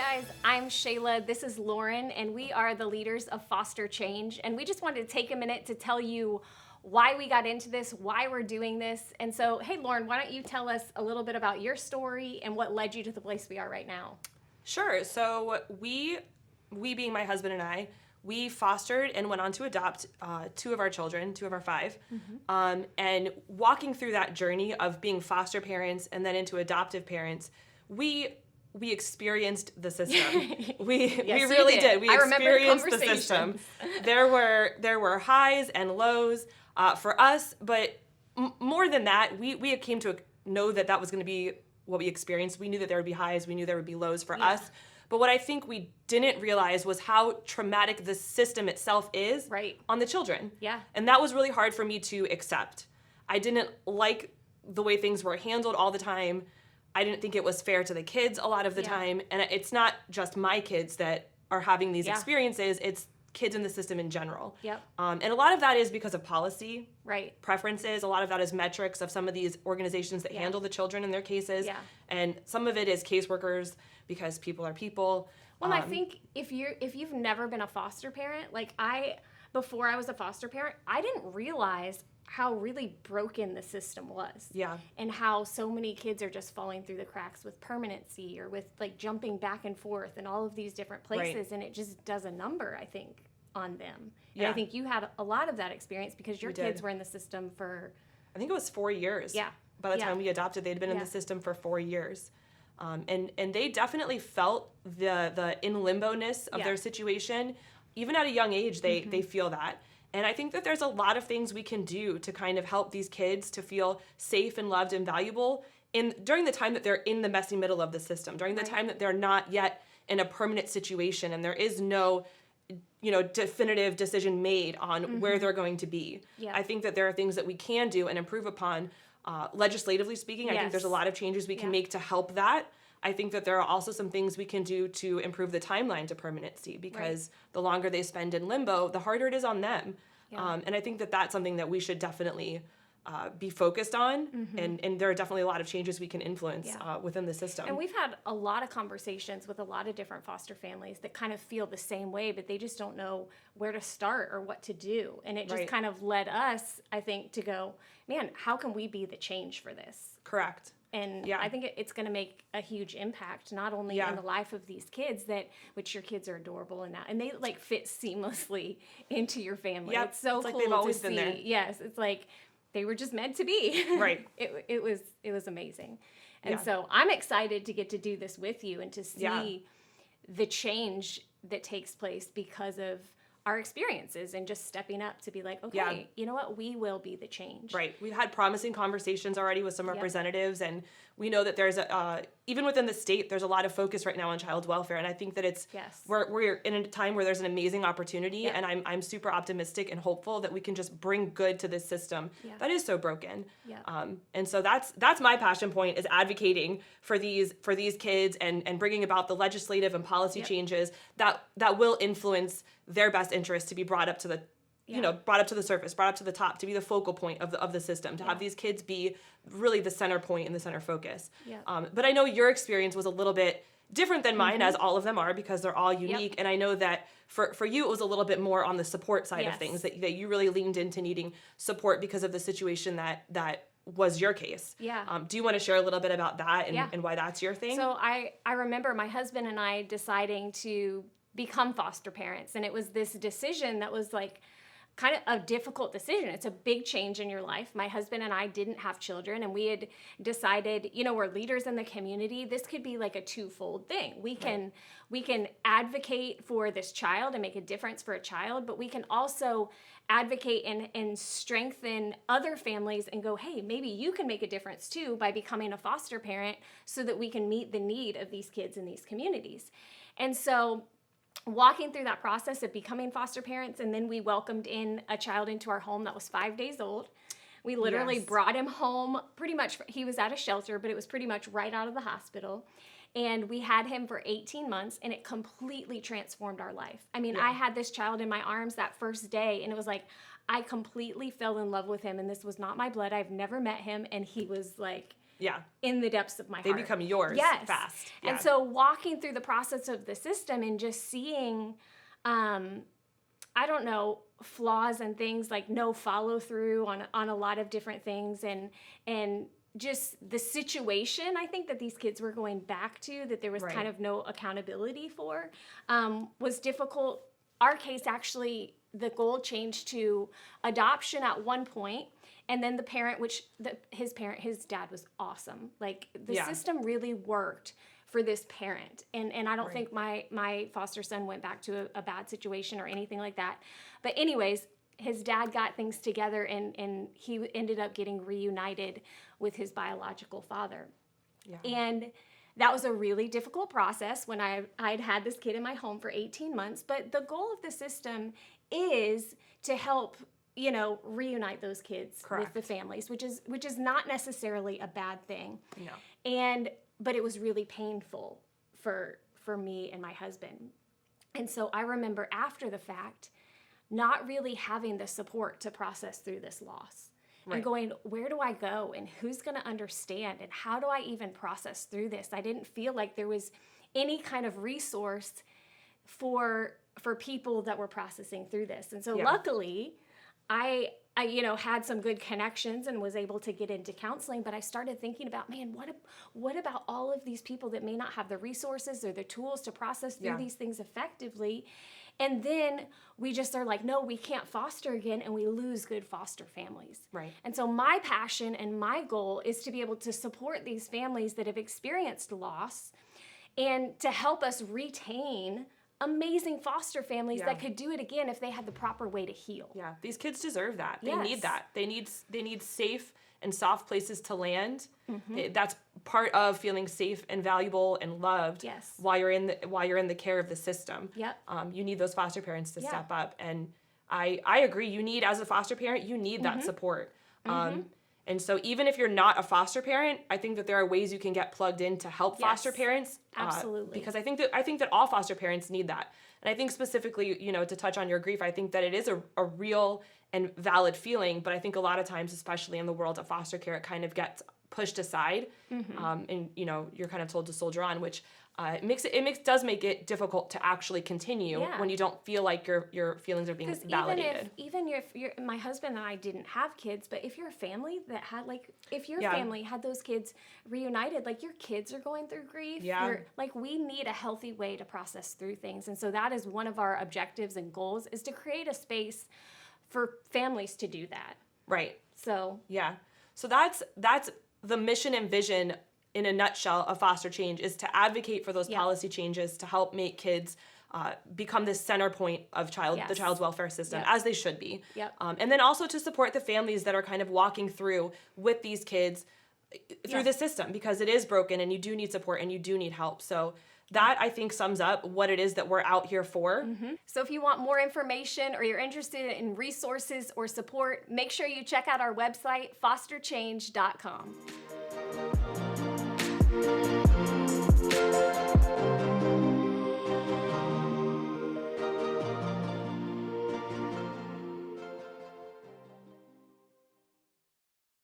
guys, I'm Shayla, this is Lauren, and we are the leaders of Foster Change, and we just wanted to take a minute to tell you why we got into this, why we're doing this. And so, hey Lauren, why don't you tell us a little bit about your story and what led you to the place we are right now? Sure. So we being my husband and I, we fostered and went on to adopt two of our children, two of our five. And walking through that journey of being foster parents and then into adoptive parents, we experienced the system. We really did. We experienced the system. There were highs and lows for us, but more than that, we came to know that was going to be what we experienced. We knew that there would be highs. We knew there would be lows for us. But what I think we didn't realize was how traumatic the system itself is on the children. Yeah. And that was really hard for me to accept. I didn't like the way things were handled all the time. I didn't think it was fair to the kids a lot of the time. And it's not just my kids that are having these experiences. It's kids in the system in general. And a lot of that is because of policy, preferences. A lot of that is metrics of some of these organizations that handle the children in their cases. And some of it is caseworkers because people are people. Well, I think if you've never been a foster parent, like before I was a foster parent, I didn't realize how really broken the system was. And how so many kids are just falling through the cracks with permanency or with like jumping back and forth in all of these different places. And it just does a number, I think, on them. And I think you had a lot of that experience because your kids were in the system for... I think it was 4 years. By the time we adopted, they'd been in the system for 4 years. And they definitely felt the in limbo-ness of their situation. Even at a young age, they feel that. And I think that there's a lot of things we can do to kind of help these kids to feel safe and loved and valuable during the time that they're in the messy middle of the system, during the time that they're not yet in a permanent situation and there is no, definitive decision made on where they're going to be. I think that there are things that we can do and improve upon. Legislatively speaking, I think there's a lot of changes we can make to help that. I think that there are also some things we can do to improve the timeline to permanency because the longer they spend in limbo, the harder it is on them. And I think that that's something that we should definitely be focused on. And there are definitely a lot of changes we can influence within the system. And we've had a lot of conversations with a lot of different foster families that kind of feel the same way, but they just don't know where to start or what to do. And it just kind of led us, I think, to go, man, how can we be the change for this? Correct. And I think it's going to make a huge impact, not only in the life of these kids, which your kids are adorable and they like fit seamlessly into your family. It's so cool like they've always to been see. there. Yes, it's like they were just meant to be. It was amazing. And so I'm excited to get to do this with you and to see the change that takes place because of our experiences and just stepping up to be like, okay, you know what? We will be the change. We've had promising conversations already with some representatives, and we know that there's even within the state, there's a lot of focus right now on child welfare, and I think that it's we're in a time where there's an amazing opportunity, and I'm super optimistic and hopeful that we can just bring good to this system that is so broken. And so that's my passion point, is advocating for these kids and bringing about the legislative and policy changes that will influence their best interest to be brought up to the brought up to the surface, brought up to the top, to be the focal point of the system, to have these kids be really the center point and the center focus. But I know your experience was a little bit different than mine, as all of them are, because they're all unique. And I know that for you, it was a little bit more on the support side of things, that you really leaned into needing support because of the situation that was your case. Do you want to share a little bit about that and why that's your thing? So I remember my husband and I deciding to become foster parents, and it was this decision that was like kind of a difficult decision. It's a big change in your life. My husband and I didn't have children, and we had decided, we're leaders in the community. This could be like a twofold thing. We can advocate for this child and make a difference for a child, but we can also advocate and strengthen other families and go, hey, maybe you can make a difference too by becoming a foster parent so that we can meet the need of these kids in these communities. And so walking through that process of becoming foster parents, and then we welcomed in a child into our home that was 5 days old. We literally brought him home pretty much. He was at a shelter, but it was pretty much right out of the hospital. And we had him for 18 months, and it completely transformed our life. I mean, I had this child in my arms that first day, and it was like, I completely fell in love with him, and this was not my blood. I've never met him, and he was like, in the depths of my They heart. become yours fast. Yeah. And so walking through the process of the system and just seeing, I don't know, flaws and things like no follow through on a lot of different things, and just the situation I think that these kids were going back to, that there was kind of no accountability for, was difficult. Our case, actually, the goal changed to adoption at one point, and then the parent, his dad was awesome. Like, the system really worked for this parent. And I don't think my foster son went back to a bad situation or anything like that. But anyways, his dad got things together, and he ended up getting reunited with his biological father. Yeah. And that was a really difficult process when I'd had this kid in my home for 18 months. But the goal of the system is to help, reunite those kids with the families, which is not necessarily a bad thing. No. But it was really painful for me and my husband. And so I remember after the fact not really having the support to process through this loss. And going, where do I go, and who's going to understand, and how do I even process through this? I didn't feel like there was any kind of resource for people that were processing through this. And so luckily, I had some good connections and was able to get into counseling, but I started thinking about, man, what about all of these people that may not have the resources or the tools to process through these things effectively? And then we just are like, no, we can't foster again, and we lose good foster families. Right. And so my passion and my goal is to be able to support these families that have experienced loss, and to help us retain amazing foster families that could do it again if they had the proper way to heal. Yeah, these kids deserve that. They need that. They need safe and soft places to land. Mm-hmm. That's part of feeling safe and valuable and loved. Yes. While you're in the care of the system. Yep. You need those foster parents to step up, and I agree. You need, as a foster parent, you need that support. And so even if you're not a foster parent, I think that there are ways you can get plugged in to help foster parents. Absolutely. Because I think that all foster parents need that. And I think specifically, to touch on your grief, I think that it is a real and valid feeling, but I think a lot of times, especially in the world of foster care, it kind of gets pushed aside. And you're kind of told to soldier on, which does make it difficult to actually continue when you don't feel like your feelings are being validated. Even if my husband and I didn't have kids, but if you're a family that had family had those kids reunited, like, your kids are going through grief. Yeah. We need a healthy way to process through things. And so that is one of our objectives and goals, is to create a space for families to do that. Right. So. Yeah. So that's the mission and vision in a nutshell of foster change, is to advocate for those policy changes to help make kids become the center point of the child's welfare system, as they should be. Yep. And then also to support the families that are kind of walking through with these kids through the system, because it is broken, and you do need support, and you do need help. So that, I think, sums up what it is that we're out here for. Mm-hmm. So if you want more information, or you're interested in resources or support, make sure you check out our website, fosterchange.com.